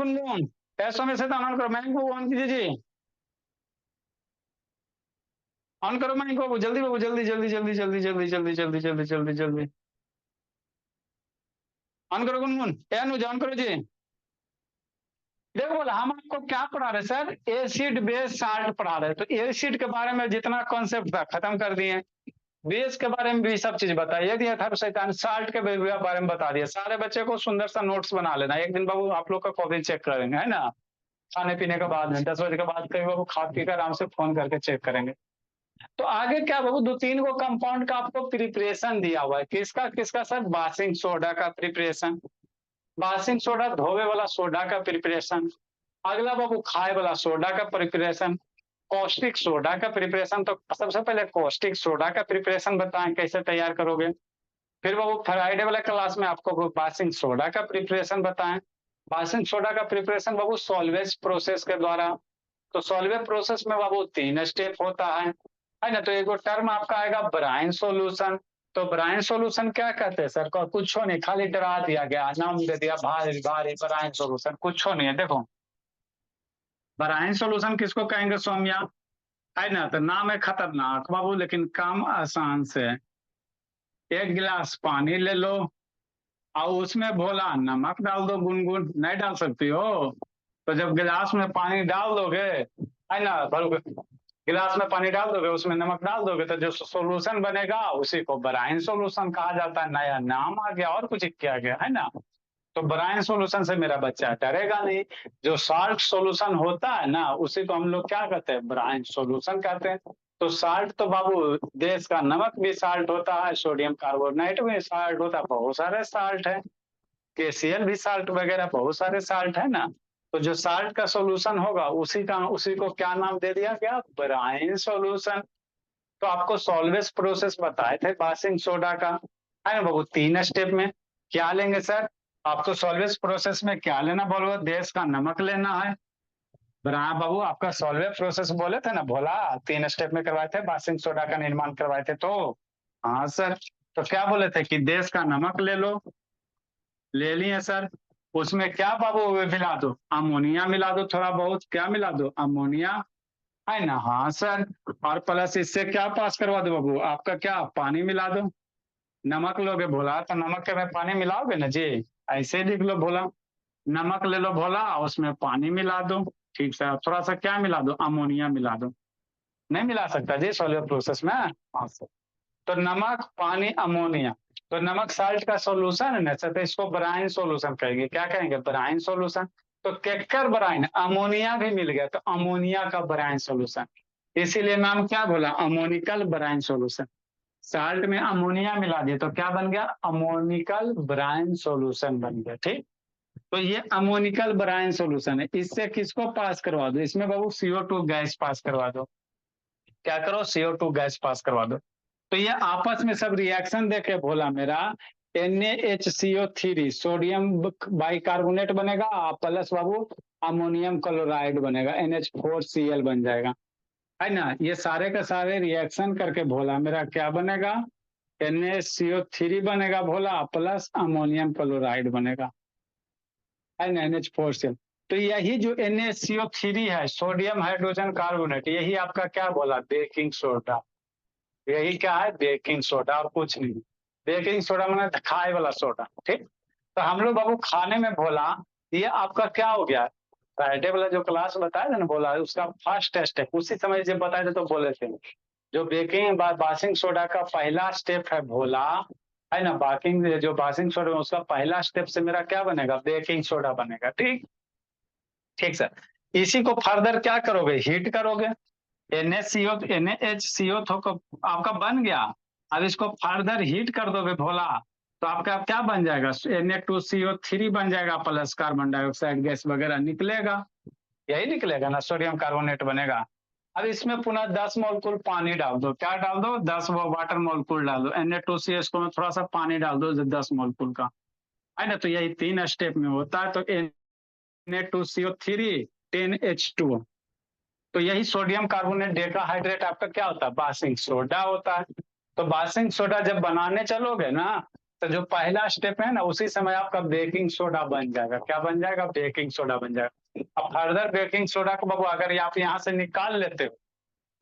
गुनगुन, ऐसो में से तो ऑन करो, माइक को ऑन कीजिए जी, ऑन करो माइक को, जल्दी बाबू, जल्दी जल्दी जल्दी जल्दी जल्दी जल्दी जल्दी जल्दी जल्दी जल्दी ऑन करो गुनगुन, ए अनुज ऑन करो जी। देखो बोला हम आपको क्या पढ़ा रहे सर, एसिड बेस साल्ट पढ़ा रहे, तो एसिड के बारे में जितना कॉन्सेप्ट था खत्म कर दिए, बेस के बारे में भी सब चीज बताइए दिया था, शैतान साल्ट के बारे में बता दिया। सारे बच्चे को सुंदर सा नोट्स बना लेना, एक दिन बाबू आप लोग का कॉपी चेक करेंगे, है ना, खाने पीने के बाद में 10 बजे के बाद कहीं बाबू खा पी कर आराम से फोन करके चेक करेंगे। तो आगे क्या बाबू, 2-3 को कंपाउंड का आपको प्रिपरेशन दिया हुआ है, किसका किसका सर, बासिंग सोडा का प्रिपरेशन, बासिंग सोडा धोवे वाला सोडा का प्रिपरेशन, अगला बाबू खाए वाला सोडा का प्रिपरेशन, कॉस्टिक सोडा का प्रिपरेशन। तो सबसे पहले कॉस्टिक सोडा का प्रिपरेशन बताएं कैसे तैयार करोगे, फिर बाबू फ्राइडे वाले क्लास में आपको बासिंग सोडा का प्रिपरेशन बताएं। बासिंग सोडा का प्रिपरेशन बाबू सॉल्वेज प्रोसेस के द्वारा, तो सॉल्वेज प्रोसेस में बाबू 3 स्टेप होता है ना। तो एक टर्म आपका आएगा ब्राइन सॉल्यूशन, तो ब्राइन सॉल्यूशन क्या कहते हैं सर, कुछ नहीं, खाली डरा दिया गया, नाम दे दिया भारी भारी ब्राइन सॉल्यूशन, कुछ नहीं है। देखो ब्राइन सॉल्यूशन किसको कहेंगे सौम्या, है ना, तो नाम है खतरनाक बाबू लेकिन काम आसान से है। एक गिलास पानी ले लो और उसमें भोला नमक डाल दो, गुनगुन नहीं डाल सकती हो, तो जब गिलास में पानी डाल दोगे, है ना, गिलास में पानी डाल दोगे, उसमें नमक डाल दोगे, तो जो सॉल्यूशन बनेगा उसी को ब्राइन सॉल्यूशन कहा जाता है। नया नाम आ गया और कुछ किया गया, है ना। तो ब्राइन सॉल्यूशन से मेरा बच्चा डरेगा नहीं, जो साल्ट सॉल्यूशन होता है ना उसी को हम लोग क्या कहते हैं, ब्राइन सॉल्यूशन कहते हैं। तो साल्ट तो बाबू देश का नमक भी साल्ट होता है, सोडियम कार्बोनेट भी साल्ट होता है, बहुत सारे साल्ट है, केसीएल भी साल्ट वगैरह बहुत सारे साल्ट है ना। तो जो साल्ट का सॉल्यूशन होगा उसी को क्या नाम दे दिया गया, ब्राइन सॉल्यूशन। तो आपको सॉल्वेज प्रोसेस बताए थे बासिंग सोडा का, है ना बाबू, 3 स्टेप में क्या लेंगे सर, आपको सॉल्वेज प्रोसेस में क्या लेना बोलो, देश का नमक लेना है। बाबू आपका सॉल्वेज प्रोसेस बोले थे ना भोला, 3 स्टेप में करवाए थे, बासिंग सोडा का निर्माण करवाए थे, तो हाँ सर। तो क्या बोले थे कि देश का नमक ले लो, ले लिए सर। उसमें क्या बाबू मिला दो, अमोनिया मिला दो, थोड़ा बहुत क्या मिला दो, अमोनिया, है ना, हाँ सर। और प्लस इससे क्या पास करवा दो बाबू, आपका क्या पानी मिला दो, नमक लोगे भोला तो नमक के में पानी मिलाओगे ना जी, ऐसे लिख लो भोला, नमक ले लो भोला उसमें पानी मिला दो, ठीक सर, थोड़ा सा क्या मिला दो, अमोनिया मिला दो, नहीं मिला सकता जी सॉल्यूट प्रोसेस में, हाँ सर। तो नमक पानी अमोनिया, तो नमक साल्ट का सॉल्यूशन है ना सर, तो इसको ब्राइन सॉल्यूशन कहेंगे, क्या कहेंगे, ब्राइन सॉल्यूशन। तो केकर ब्राइन, अमोनिया भी मिल गया, तो अमोनिया का ब्राइन सॉल्यूशन, इसीलिए नाम क्या बोला, अमोनिकल ब्राइन सॉल्यूशन। साल्ट में अमोनिया मिला दिया तो क्या बन गया, अमोनिकल ब्राइन सॉल्यूशन बन गया, ठीक। तो ये अमोनिकल ब्राइन सॉल्यूशन है, इससे किसको पास करवा दो, इसमें बाबू CO2 गैस पास करवा दो, क्या करो, CO2 गैस पास करवा दो। तो ये आपस में सब रिएक्शन देखे भोला मेरा, NaHCO3 सोडियम बाइकार्बोनेट बनेगा, प्लस बाबू अमोनियम क्लोराइड बनेगा, NH4Cl बन जाएगा, है ना। ये सारे के सारे रिएक्शन करके भोला मेरा क्या बनेगा, NaCO3 बनेगा भोला, प्लस अमोनियम क्लोराइड बनेगा, है ना, NH4Cl। तो यही जो NaCO3 है, सोडियम हाइड्रोजन कार्बोनेट, यही आपका क्या बोला, बेकिंग सोडा, यही क्या है, बेकिंग सोडा और कुछ नहीं। बेकिंग सोडा मैंने खाए वाला सोडा, ठीक। तो हम लोग बाबू खाने में बोला, ये आपका क्या हो गया, फ्राइडे वाला जो क्लास बताया था ना बोला, उसका फर्स्ट टेस्ट है, उसी समय जब बताए थे तो बोले थे, जो बेकिंग बासिंग सोडा का पहला स्टेप है भोला, है ना, बाकिंग जो बासिंग सोडा उसका पहला स्टेप से मेरा क्या बनेगा, बेकिंग सोडा बनेगा, ठीक। ठीक सर, इसी को फर्दर क्या करोगे, हीट करोगे, NaHCO तो आपका बन गया, अब इसको फर्दर हीट कर दोगे भोला, तो आपका क्या बन जाएगा, Na2CO3 बन जाएगा, प्लस कार्बन डाइऑक्साइड गैस वगैरह निकलेगा, यही निकलेगा ना, सोडियम कार्बोनेट बनेगा। अब इसमें पुनः 10 मोलकुल पानी डाल दो, क्या डाल दो, 10 वो वाटर मोलकुल डाल दो, Na2CO में थोड़ा सा पानी डाल दो 10 मोलकुल का, है ना। तो यही 3 स्टेप में होता है, तो Na2CO3 10H2, तो यही सोडियम कार्बोनेट डेकाहाइड्रेट आपका क्या होता है, बासिंग सोडा होता है। तो बासिंग सोडा जब बनाने चलोगे ना तो जो पहला स्टेप है ना, उसी समय आपका बेकिंग सोडा बन जाएगा। क्या बन जाएगा? बेकिंग सोडा बन जाएगा। अब फर्दर बेकिंग सोडा को बाबू अगर आप यहाँ से निकाल लेते हो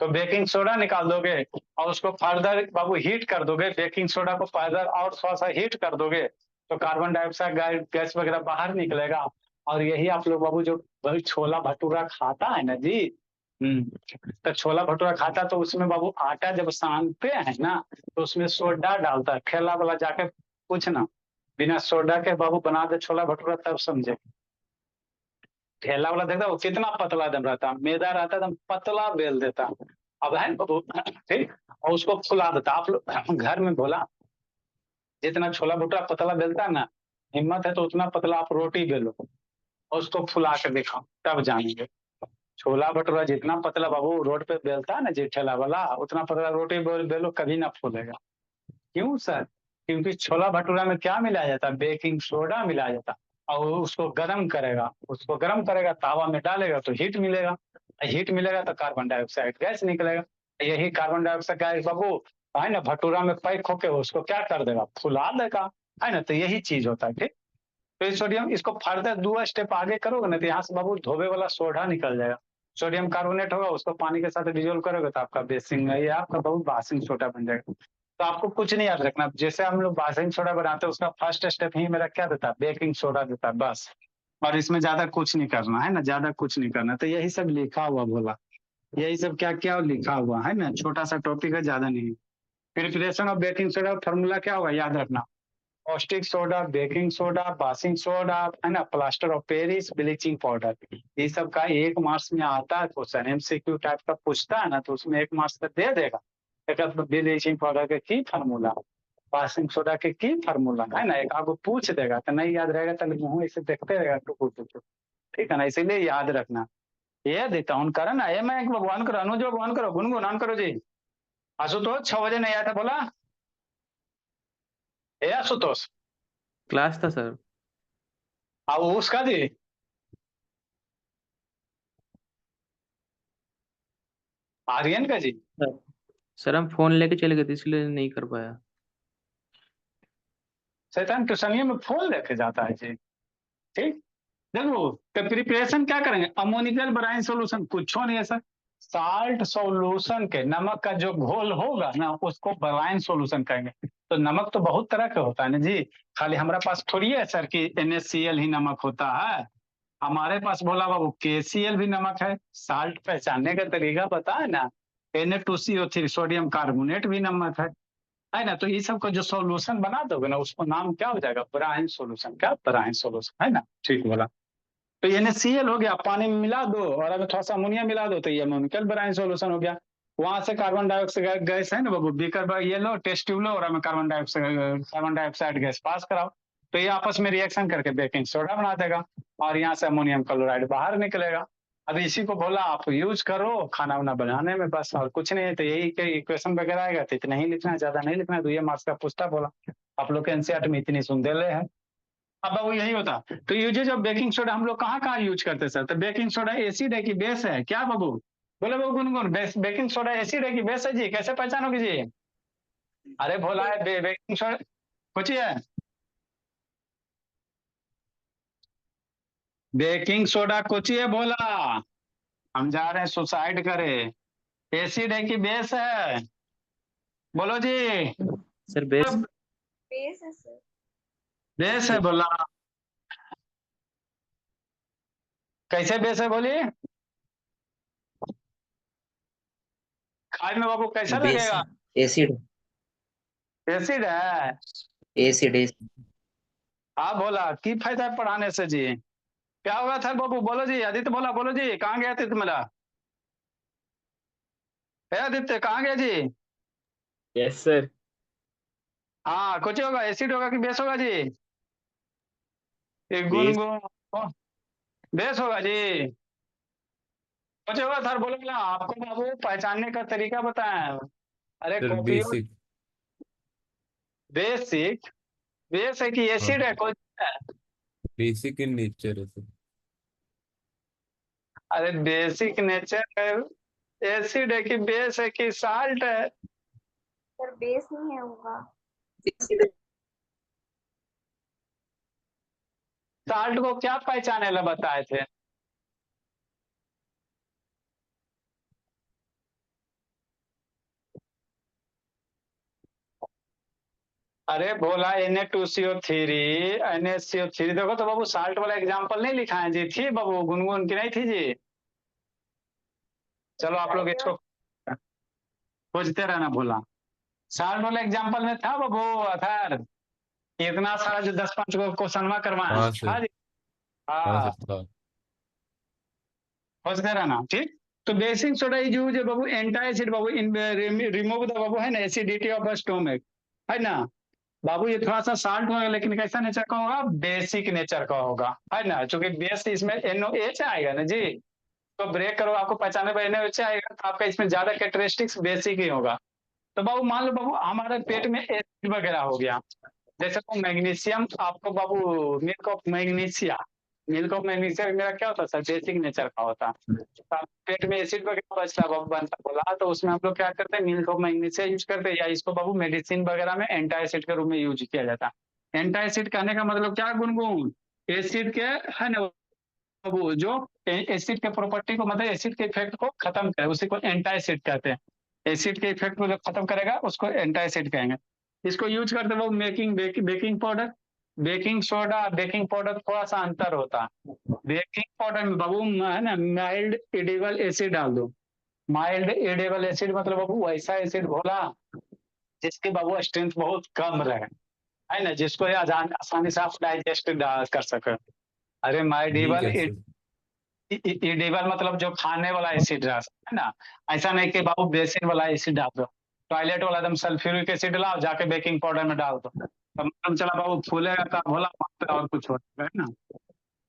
तो बेकिंग सोडा निकाल दोगे और उसको फर्दर बाबू हीट कर दोगे, बेकिंग सोडा को फर्दर और थोड़ा सा हीट कर दोगे तो कार्बन डाइऑक्साइड गैस वगैरह बाहर निकलेगा। और यही आप लोग बाबू जो वही छोला भटूरा खाता है ना जी, तो छोला भटूरा खाता तो उसमें बाबू आटा जब सानते हैं ना तो उसमें सोडा डालता है। ठेला वाला जाके पूछना, बिना सोडा के बाबू बना दे छोला भटूरा तब समझे। ठेला वाला देखता वो कितना पतला दम रहता, मैदा रहता एकदम पतला बेल देता। अब है बाबू ठीक, और उसको फुला देता। आप लोग घर में बोला जितना छोला भटूरा पतला बेलता है ना, हिम्मत है तो उतना पतला आप रोटी बेलो और उसको फुला के दिखाओ, तब जानेंगे। छोला भटूरा जितना पतला बाबू रोड पे बेलता है ना जी ठेला वाला, उतना पतला रोटी बेलो कभी ना फूलेगा। क्यों सर? क्योंकि छोला भटूरा में क्या मिलाया जाता है? बेकिंग सोडा मिलाया जाता है। और उसको गर्म करेगा, उसको गर्म करेगा, तावा में डालेगा तो हीट मिलेगा, हीट मिलेगा तो कार्बन डाइऑक्साइड गैस निकलेगा। यही कार्बन डाइऑक्साइड गैस बाबू है ना भटूरा में पैक होके उसको क्या कर देगा? फुला देगा, है ना। तो यही चीज होता है। ठीक, तो ये सोडियम इसको फर्दर 2 स्टेप आगे करोगे ना तो यहाँ से बाबू धोबे वाला सोडा निकल जाएगा। सोडियम कार्बोनेट होगा, उसको पानी के साथ डिजोल्व करोगे तो आपका बेसिंग ये आपका बहुत बेसिंग सोडा बन जाएगा। तो आपको कुछ नहीं याद रखना, जैसे हम लोग बेसिंग सोडा बनाते हैं उसका फर्स्ट स्टेप ही मेरा क्या देता है? बेकिंग सोडा देता है बस। और इसमें ज्यादा कुछ नहीं करना है ना, ज्यादा कुछ नहीं करना। तो यही सब लिखा हुआ बोला, यही सब क्या क्या लिखा हुआ है ना, छोटा सा टॉपिक है, ज्यादा नहीं। Preparation of baking soda formula क्या होगा याद रखना? Caustic soda, baking soda, baking soda, है ना, plaster of Paris, bleaching powder. ये सब का 1 मार्क्स में आता है क्वेश्चन, एमसीक्यू टाइप का पूछता है ना तो उसमें 1 मार्क्स का दे देगा। एक ब्लीचिंग पाउडर के की फार्मूला, बेकिंग सोडा के की फार्मूला, है ना, एक आपको पूछ देगा तो नहीं याद रहेगा तो मुंह ऐसे देखते रहेगा टुकुर। ठीक है ना, इसीलिए याद रखना। ये देता हूँ करो ना, ये मैं एक भगवान करो, अनुज भगवान करो, गुनगुन ऑन करो जी। आशुतोष 6 बजे नहीं आया था बोला, ए आशुतोष। क्लास था सर। अब उसका जी आर्यन का जी। सर हम फोन लेके चले गए थे इसलिए नहीं कर पाया। शैतान ट्यूशनिया में फोन लेके जाता है जी। ठीक, देखो तो प्रिपरेशन क्या करेंगे? अमोनिकल ब्राइन सोल्यूशन कुछ नहीं है सर, साल्ट सॉल्यूशन के नमक का जो घोल होगा ना उसको ब्राइन सोल्यूशन कहेंगे। तो नमक तो बहुत तरह का होता है ना जी, खाली हमारे पास थोड़ी है सर कि NaCl ही नमक होता है। हमारे पास बोला बाबू KCl भी नमक है। साल्ट पहचानने का तरीका पता है ना? Na2CO3 सोडियम कार्बोनेट भी नमक है ना। तो ये सब का जो सॉल्यूशन बना दोगे ना उसको नाम क्या हो जाएगा? Brine solution. क्या? ब्राइन सॉल्यूशन, है ना। ठीक बोला। तो NaCl हो गया, पानी में मिला दो और अगर थोड़ा सा अमोनिया मिला दो तो ये अमोनिकल ब्राइन सॉल्यूशन हो गया। वहां से कार्बन डाइऑक्साइड गैस है ना बाबू, बीकर ये लो, टेस्ट ट्यूब लो और हमें कार्बन डाइऑक्साइड गैस पास कराओ। तो ये आपस में रिएक्शन करके बेकिंग सोडा बना देगा और यहाँ से अमोनियम क्लोराइड बाहर निकलेगा। अब इसी को बोला आप यूज करो खाना वाना बनाने में, बस और कुछ नहीं है। तो यही के इक्वेशन वगैरह आएगा तो इतना ही लिखना है, ज्यादा नहीं लिखना है। 2 मार्क्स का पूछता बोला, आप लोग के एनसीईआरटी में इतनी सुंदर है। अब वो यही होता। तो यूजेज ऑफ बेकिंग सोडा हम लोग कहाँ कहाँ यूज करते हैं सर? तो बेकिंग सोडा एसिड है कि बेस है? क्या बाबू बोले बाबू गुनगुन, बेकिंग सोडा एसिड है कि बेस है जी? कैसे पहचानोगे जी? अरे भोला है बेकिंग सोडा कुछ ही है। बेकिंग सोडा कुछ ही है भोला, हम जा रहे हैं सुसाइड करे। एसिड है कि बेस है? बोलो जी। Sir base. बेस है सर। बेस है बोला। कैसे बेस है बोलिए? खाए में बाबू कैसा बेस लगेगा? एसिड एसिड है। एसिड एसिड हाँ भोला, की फायदा है पढ़ाने से जी? क्या होगा था बाबू? बोलो जी। आदित्य बोला, बोलो जी, कहाँ गया आदित्य मेरा? आदित्य कहाँ गया जी? Yes sir. हाँ कुछ होगा, एसिड होगा कि बेस होगा जी? एक बेस। गुनगुन बेस होगा जी। कुछ होगा सर, बोलो ना आपको बाबू पहचानने का तरीका बताएं। अरे sir copy basic. Basic, base है कि हाँ, एसिड है कुछ है? बेसिक इन नेचर है सर। अरे बेसिक नेचर है, एसिड है कि बेस है कि साल्ट है? सर बेस नहीं है होगा। एसिड साल्ट को क्या पहचाने ला बताए थे? अरे बोला Na2CO3 NaCO3, देखो तो बाबू साल्ट वाला एग्जाम्पल नहीं लिखा है जी, थी बाबू गुनगुन की नहीं थी जी? चलो आप लोग इसको खोजते रहना, भोला। साल्ट वाला एग्जाम्पल में था बाबू अथर, इतना सारा जो 10-5 को क्वेश्चन करवाए हैं। हाँ सर। हाँ जी, हाँ हाँ, सर था। खोजते रहना, ठीक। तो बेसिक सोडा इज यूज बाबू एंटासिड बाबू इन रिमूव द बाबू है ना एसिडिटी ऑफ स्टोमक, है ना बाबू। ये थोड़ा सा साल्ट होगा लेकिन कैसा नेचर का होगा? बेसिक नेचर का होगा, है ना, क्योंकि बेस इसमें NOH आएगा ना जी। तो ब्रेक करो आपको पहचाने पर NOH आएगा, तो आपका इसमें ज्यादा कैरेक्टरिस्टिक्स बेसिक ही होगा। तो बाबू मान लो बाबू हमारे पेट में एसिड वगैरह हो गया, जैसे तो मैग्नीशियम आपको बाबू, milk of magnesia, milk of magnesia मेरा क्या होता है सर? बेसिक नेचर का होता है। तो आप पेट में एसिड वगैरह बचता है बाबू, बनता बोला, तो उसमें हम लोग क्या करते हैं? मिल्क ऑफ मैग्नीशिया यूज करते हैं, या इसको बाबू मेडिसिन वगैरह में एंटासिड के रूप में यूज किया जाता है। एंटासिड कहने का मतलब क्या है गुनगुन? एसिड के, है ना बाबू, जो एसिड के प्रॉपर्टी को, मतलब एसिड के इफेक्ट को खत्म करे, उसी को एंटासिड कहते हैं। एसिड के इफेक्ट को जो खत्म करेगा उसको एंटासिड कहेंगे। इसको यूज करते वो making baking powder, baking soda, baking powder थोड़ा सा अंतर होता है। बेकिंग पाउडर में बाबू है ना माइल्ड एडिबल एसिड डाल दो। माइल्ड एडिबल एसिड मतलब बाबू वैसा एसिड घोला जिसकी बाबू स्ट्रेंथ बहुत कम रहे, है ना, जिसको ये आसानी से आप डाइजेस्ट कर सके। अरे ठीक माइल्ड है सर। एडिबल मतलब जो खाने वाला एसिड है ना। ऐसा नहीं कि बाबू बेसिन वाला एसिड डाल दो, टॉयलेट वाला एकदम सल्फ्यूरिक एसिड लाओ जाके बेकिंग पाउडर में डाल दो, तो मतलब चला बाबू फूलेगा तो भोला और कुछ होगा, है ना।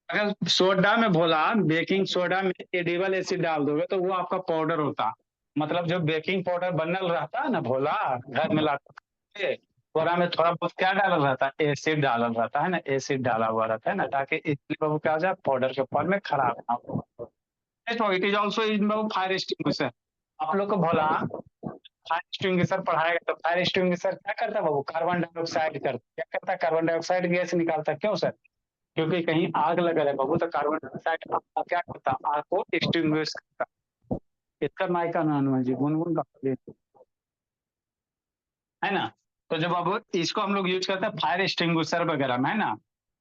अगर सोडा में भोला, बेकिंग सोडा में एडिबल एसिड डाल दोगे तो वो आपका पाउडर होता, मतलब जो बेकिंग पाउडर बनल रहता है ना भोला, घर में लाते थोड़ा में थोड़ा बहुत क्या डालल रहता है? एसिड डालल रहता है ना, एसिड डाला हुआ रहता है ना, ताकि इसलिए बाबू क्या हो जाए? पाउडर के फॉर्म में खराब ना हो। It is also in fire extinguisher. आप लोग को भोला फायर एक्सटिंग्विशर पढ़ाएगा, तो फायर एक्सटिंग्विशर क्या करता है बाबू? कार्बन डाइऑक्साइड करता, क्या करता है? कार्बन डाइऑक्साइड गैस निकालता है। क्यों सर? क्योंकि कहीं आग लगा है बाबू, तो कार्बन डाइऑक्साइड क्या करता है? आग को एक्सटिंग्विश करता है। इसका माइका नाम है जी, गुनगुन का, है ना। तो जब अब इसको हम लोग यूज करते हैं फायर एक्सटिंग्विशर वगैरह में, है ना।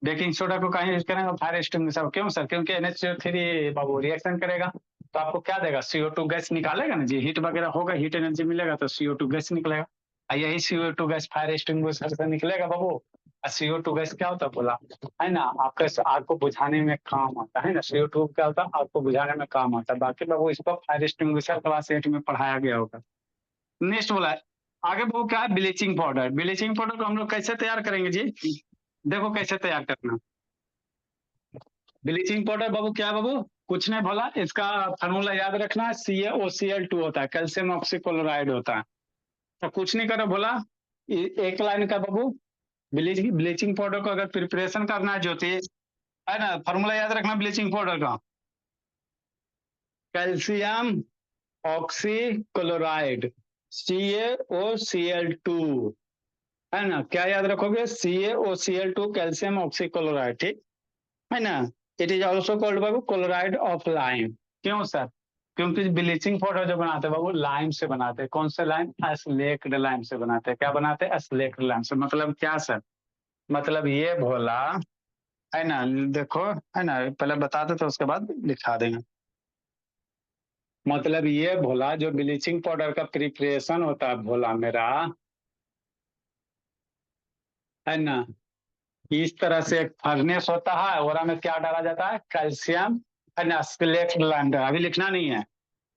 बेकिंग सोडा को कहीं यूज करेंगे फायर एक्सटिंग्विशर, क्यों सर? क्योंकि NH3 बाबू रिएक्शन करेगा तो आपको क्या देगा? CO2 गैस निकालेगा ना जी, हीट वगैरह होगा, हीट एनर्जी मिलेगा तो CO2 गैस निकलेगा। और यही CO2 गैस फायर एक्सटिंग्विशर से निकलेगा बाबू। और CO2 गैस क्या होता है बोला, है ना, आपके आग को बुझाने में काम आता है ना। CO2 क्या होता है? आग को बुझाने में काम आता है। बाकी बाबू इसको फायर एक्सटिंग्विशर क्लास 8 में पढ़ाया गया होगा। नेक्स्ट बोला है, आगे वो क्या है? Bleaching powder. ब्लीचिंग पाउडर को हम लोग कैसे तैयार करेंगे जी? देखो कैसे तैयार करना। ब्लीचिंग पाउडर बाबू क्या है बाबू? कुछ नहीं बोला, इसका फार्मूला याद रखना है, CaOCl2 होता है, कैल्शियम ऑक्सीक्लोराइड होता है। तो कुछ नहीं करो बोला, एक लाइन का बाबू ब्लीचिंग पाउडर को अगर प्रिपरेशन करना है ज्योति, है ना, फार्मूला याद रखना ब्लीचिंग पाउडर का, कैल्शियम ऑक्सीक्लोराइड, CaOCl2, है ना। क्या याद रखोगे? CaOCl2, कैल्शियम ऑक्सीक्लोराइड, ठीक है ना। It is also called Babu chloride of lime. क्यों सर? क्योंकि ब्लीचिंग पाउडर जो बनाते हैं बाबू लाइम से बनाते हैं। कौन से लाइम? स्लेक्ड लाइम से बनाते हैं। क्या बनाते हैं? स्लेक्ड लाइम से। मतलब क्या सर? मतलब ये भोला, है ना, देखो, है ना, पहले बता दो तो उसके बाद लिखा देंगे। मतलब ये भोला जो ब्लीचिंग पाउडर का प्रिपरेशन होता है भोला मेरा, है ना, इस तरह से एक फर्नेस होता है और में क्या डाला जाता है? कैल्शियम, है ना, सिलेक्ट लाइम। अभी लिखना नहीं है,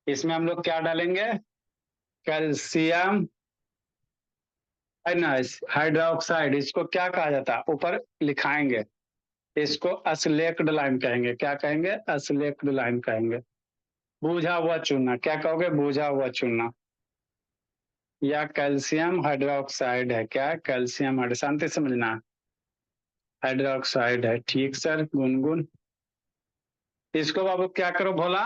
इसमें हम लोग क्या डालेंगे? कैल्शियम, है ना, हाइड्रोक्साइड, इसको क्या कहा जाता है? ऊपर लिखाएंगे, इसको अस्लेक्ड लाइम कहेंगे। क्या कहेंगे? अस्लेक्ड लाइम कहेंगे। बूझा हुआ चूना, क्या कहोगे? बूझा हुआ चूना, या कैल्शियम हाइड्रोक्साइड है। क्या? कैल्शियम हाइड्रो, शांति समझना, हाइड्रोक्साइड है, ठीक सर गुनगुन। इसको बाबू क्या करो भोला,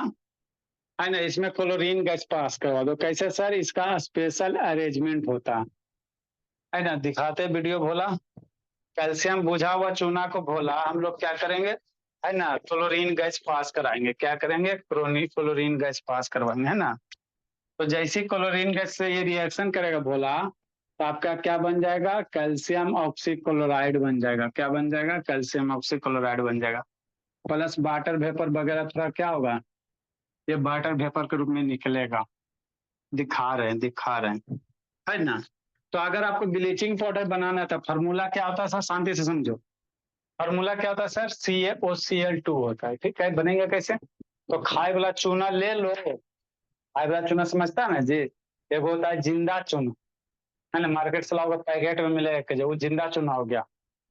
है ना, इसमें क्लोरीन गैस पास करवा दो। कैसे सर? इसका स्पेशल अरेंजमेंट होता है ना, दिखाते वीडियो भोला। कैल्शियम बुझा हुआ चूना को घोला हम लोग क्या करेंगे, है ना, क्लोरीन गैस पास कराएंगे। क्या करेंगे, क्लोरीन गैस पास करवाएंगे, है ना। तो जैसी क्लोरीन गैस से ये रिएक्शन करेगा घोला, तो आपका क्या बन जाएगा, कैल्शियम ऑक्सीक्लोराइड बन जाएगा। क्या बन जाएगा, कैल्शियम ऑक्सीक्लोराइड बन जाएगा। प्लस वाटर वेपर वगैरह थोड़ा क्या होगा, ये वाटर वेपर के रूप में निकलेगा। दिखा रहे हैं, है ना। तो अगर आपको ब्लीचिंग पाउडर बनाना है तो फार्मूला क्या होता है सर, शांति से समझो। फार्मूला क्या होता है सर, CaOCl2 होता है। ठीक है, बनेगा कैसे, तो खाए वाला चूना ले लो। खाए वाला चूना समझता है ना जी, एक होता है जिंदा चूना, है ना, मार्केट से लाओगे पैकेट में मिलेगा कि जो वो जिंदा चूना हो गया।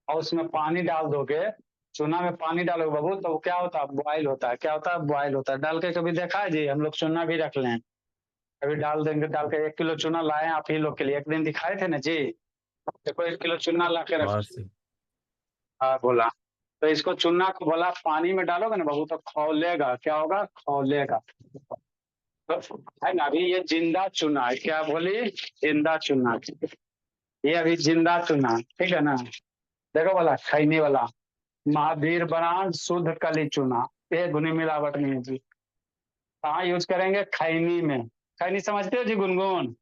और उसमें पानी डाल दोगे, चूना में पानी डालोगे बाबू, तो वो क्या होता है, बॉयल होता है। क्या होता है, बॉयल होता है। डाल के कभी देखा है जी, हम लोग चूना भी रख लें, अभी डाल देंगे। डाल के 1 किलो चूना लाए आप ही लोग के लिए, एक दिन दिखाए थे ना जी। देखो 1 किलो चूना ला के रख, हाँ सर। हाँ बोला। तो इसको चूना को बोला पानी में डालोगे ना बाबू, तो खौलेगा। क्या होगा, खौलेगा। तो है ना, अभी ये जिंदा चूना है। क्या बोली, जिंदा चूना। ये अभी जिंदा चूना, ठीक है ना। देखो बोला खैनी वाला, महावीर ब्रांड शुद्ध कली चूना, ये धुनी मिलावट नहीं है जी। कहाँ यूज करेंगे, खैनी में। खैनी समझते हो जी गुनगुन,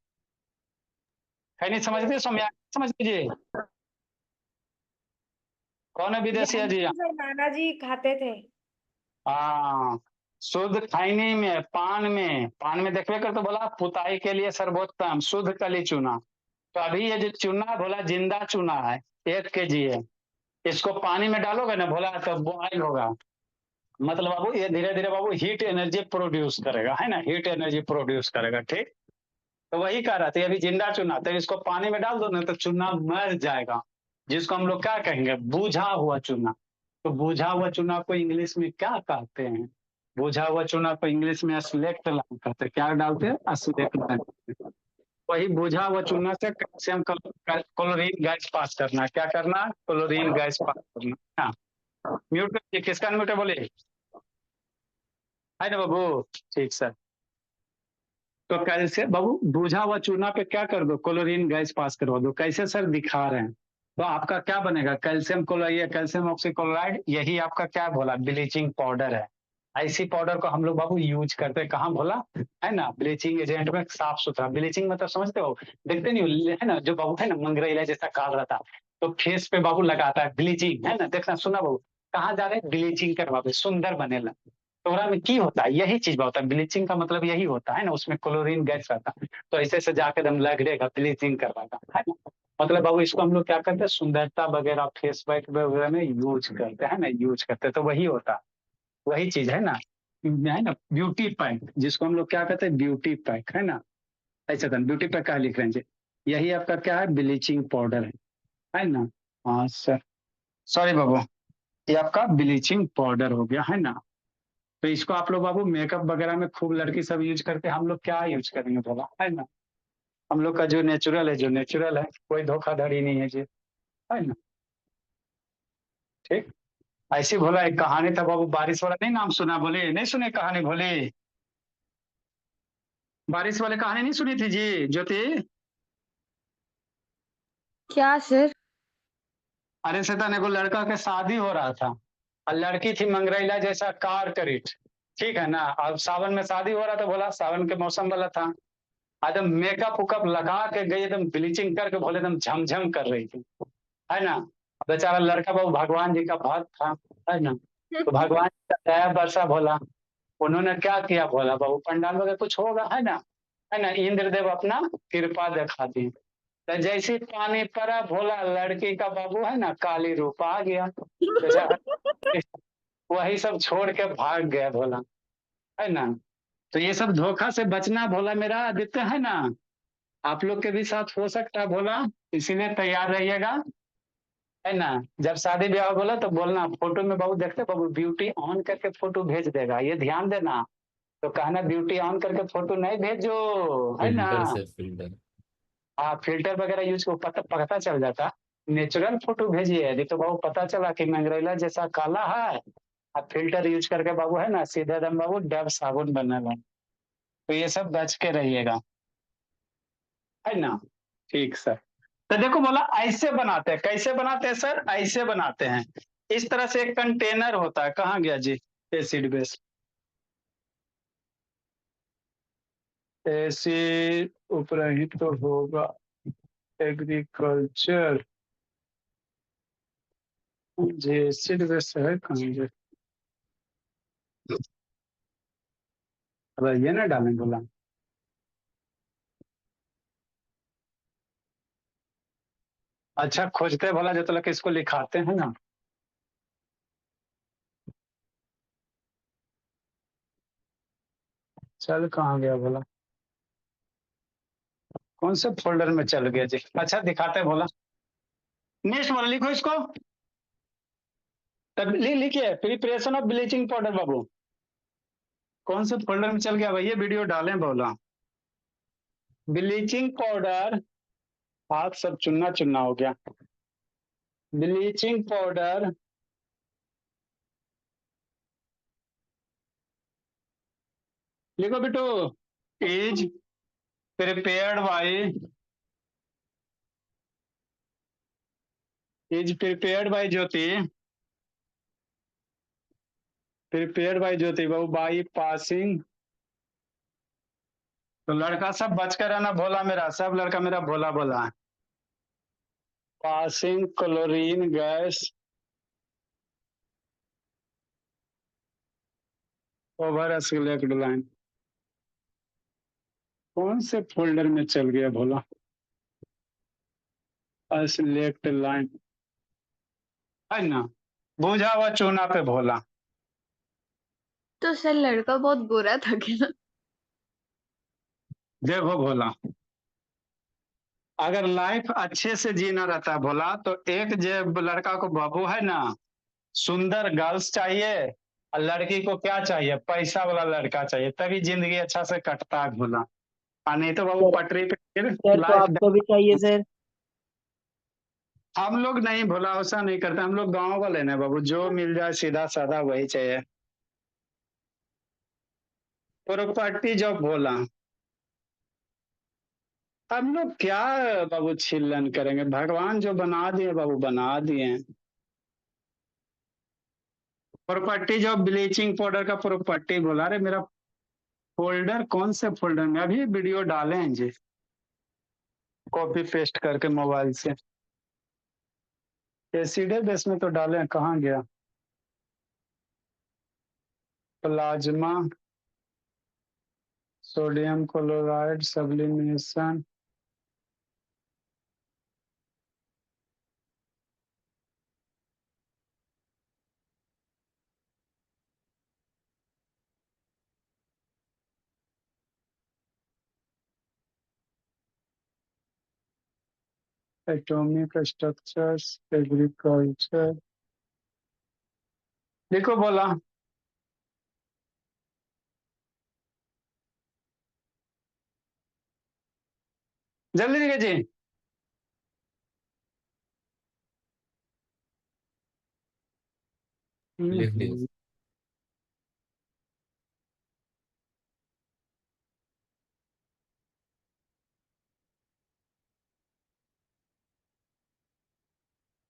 खैनी समझते हो सौम्या, समझते जी, कौन है विदेशी है जानती जी। हूँ सर, नाना जी खाते थे। हाँ, शुद्ध खैनी में, पान में देखबे कर, तो बोला पुताई के लिए सर्वोत्तम शुद्ध कली चूना। तो अभी ये जो चूना बोला जिंदा चूना है, 1 kg है। इसको पानी में डालोगे ना बोला, तो बॉयल होगा। मतलब बाबू ये धीरे धीरे बाबू हीट एनर्जी प्रोड्यूस करेगा, है ना, हीट एनर्जी प्रोड्यूस करेगा। ठीक, तो वही कह रहा था, अभी जिंदा चूना, तो इसको पानी में डाल दो ना तो चूना मर जाएगा, जिसको हम लोग क्या कहेंगे, बूझा हुआ चूना। तो बूझा हुआ चूना को इंग्लिश में क्या कहते हैं, बूझा हुआ चूना को इंग्लिश में स्लेक्ट लाइम कहते हैं। क्या डालते हैं, स्लेक्ट लाइम। वही बूझा हुआ चूना से कैल्शियम क्लोरीन गैस पास करना। क्या करना, क्लोरीन गैस पास करना। हाँ, म्यूट करिए, किसका म्यूट है बोले, है ना बाबू। ठीक सर। तो कैसे बाबू, बूझा हुआ चूना पे क्या कर दो, क्लोरीन गैस पास करवा दो। कैसे सर, दिखा रहे हैं। तो आपका क्या बनेगा, कैल्शियम क्लोराइड, कैल्शियम ऑक्सीक्लोराइड, यही आपका क्या बोला, ब्लीचिंग पाउडर है। ऐसी पाउडर को हम लोग बाबू यूज करते हैं कहाँ बोला, है ना, ब्लीचिंग एजेंट में। साफ सुथरा ब्लीचिंग मतलब समझते हो, देखते नहीं हो, है ना, जो बाबू है ना मंगरैला जैसा काल रहता, तो फेस पे बाबू लगाता है ब्लीचिंग, है ना, देखना सुना बाबू, कहाँ जा रहे हैं, ब्लीचिंग करवाते, सुंदर बनेला। तोरा में की होता है, यही चीज होता है, ब्लीचिंग का मतलब यही होता है ना, उसमें क्लोरीन गैस रहता है। तो ऐसे से जाकर दम लगेगा ब्लीचिंग करवाता है ना। मतलब बाबू इसको हम लोग क्या करते हैं, सुंदरता वगैरह फेस पैक वगैरह में यूज करते हैं ना, यूज करते हैं। तो वही होता है, वही चीज है ना, ब्यूटी पैक, जिसको हम लोग क्या कहते हैं, ब्यूटी पैक, है ना। ऐसा था, ब्यूटी पैक क्या लिख रहे हैं जी, यही आपका क्या है, ब्लीचिंग पाउडर है ना। हाँ सर, सॉरी बाबू, ये आपका ब्लीचिंग पाउडर हो गया, है ना। तो इसको आप लोग बाबू मेकअप वगैरह में खूब लड़की सब यूज करते हैं, हम लोग क्या यूज करेंगे बोला, है ना। हम लोग का जो नेचुरल है, जो नेचुरल है, कोई धोखाधड़ी नहीं है जी, है ना। ठीक, ऐसी बोला एक कहानी था बाबू, बारिश वाला, नहीं नाम सुना बोले, नहीं सुने कहानी बोले, बारिश वाले कहानी नहीं सुनी थी जी ज्योति। क्या सर? अरे शैतान, को लड़का के शादी हो रहा था, और लड़की थी मंगरैला जैसा कार करीट, ठीक है ना। अब सावन में शादी हो रहा था, बोला सावन के मौसम वाला था, एकदम मेकअप उकअप लगा के गई, एकदम ब्लीचिंग करके बोले एकदम झमझम कर रही थी, है ना। बेचारा लड़का बाबू भगवान जी का भक्त था, है ना। तो भगवान जी का दया बरसा भोला, उन्होंने क्या किया भोला बाबू, पंडाल वगैरह कुछ होगा, है ना, इंद्रदेव अपना कृपा दिखा दी। तो जैसे पानी पड़ा भोला, लड़की का बाबू है ना काली रूप आ गया, बेचारा वही सब छोड़ के भाग गया भोला, है ना। तो ये सब धोखा से बचना भोला मेरा आदित्य, है ना। आप लोग के भी साथ हो सकता है भोला, इसीलिए तैयार रहिएगा, है ना। जब शादी ब्याह बोला तो बोलना, फोटो में बाबू देखते बाबू ब्यूटी ऑन करके फोटो भेज देगा, ये ध्यान देना। तो कहना ब्यूटी ऑन करके फोटो नहीं भेजो, है ना। फिल्टर से फिल्टर। हाँ, फिल्टर वगैरह यूज को पता चल जाता, नेचुरल फोटो भेजिए। यदि तो बाबू पता चला कि मंगरैला जैसा काला है, अब फिल्टर यूज करके बाबू है ना सीधे दम बाबू डब साबुन बनल है। तो ये सब बच के रहिएगा, है ना। ठीक सर। तो देखो बोला ऐसे बनाते हैं, कैसे बनाते हैं सर, ऐसे बनाते हैं। इस तरह से एक कंटेनर होता है, कहाँ गया जी एसिड बेस, एसिड ऊपर ही तो होगा, एग्रीकल्चर जी, एसिड बेस है कहाँ जी, अब ये ना डालें बोला। अच्छा खोजते भला जो तो लग इसको लिखाते हैं ना, चल कहाँ गया बोला, कौन से फोल्डर में चल गया जी, अच्छा दिखाते बोला। नेक्स्ट वाला लिखो इसको, तब लिखिए प्रिपरेशन ऑफ ब्लीचिंग पाउडर बाबू, कौन से फोल्डर में चल गया भैया, वीडियो डालें बोला। ब्लीचिंग पाउडर, हाथ सब चुनना चुनना हो गया। ब्लीचिंग पाउडर, लिखो बेटो, is prepared by, is prepared by Jyoti, prepared by Jyoti Babu by passing, तो लड़का सब बच कर रहना भोला मेरा, सब लड़का मेरा भोला भोला है। Passing chlorine gas over select line, कौन से फोल्डर में चल गया भोला, सिलेक्ट लाइन है ना, बुझा हुआ चूना पे भोला। तो सर लड़का बहुत बुरा था क्या? देखो भोला, अगर लाइफ अच्छे से जीना रहता है भोला, तो एक जो लड़का को बाबू है ना, सुंदर गर्ल्स चाहिए, और लड़की को क्या चाहिए, पैसा वाला लड़का चाहिए, तभी जिंदगी अच्छा से कटता है भोला, और नहीं तो बाबू सर पटरी पे फिर सर तो लाइफ। आपको भी चाहिए सर। हम लोग नहीं भोला, ऐसा नहीं करते, हम लोग गांव वाले ना बाबू, जो मिल जाए सीधा साधा वही चाहिए, प्रॉपर्टी जॉब भोला। हम लोग क्या बाबू छिल्लन करेंगे, भगवान जो बना दिए बाबू बना दिए। प्रॉपर्टी जो ब्लीचिंग पाउडर का प्रॉपर्टी बोला, रे मेरा फोल्डर कौन से फोल्डर में, अभी वीडियो डाले हैं जी, कॉपी पेस्ट करके मोबाइल से, एसिड बेस में तो डाले हैं, कहाँ गया, plasma sodium chloride sublimation, atomic structures agriculture, देखो बोला। जल्दी लिखिए जी, लिख लिया।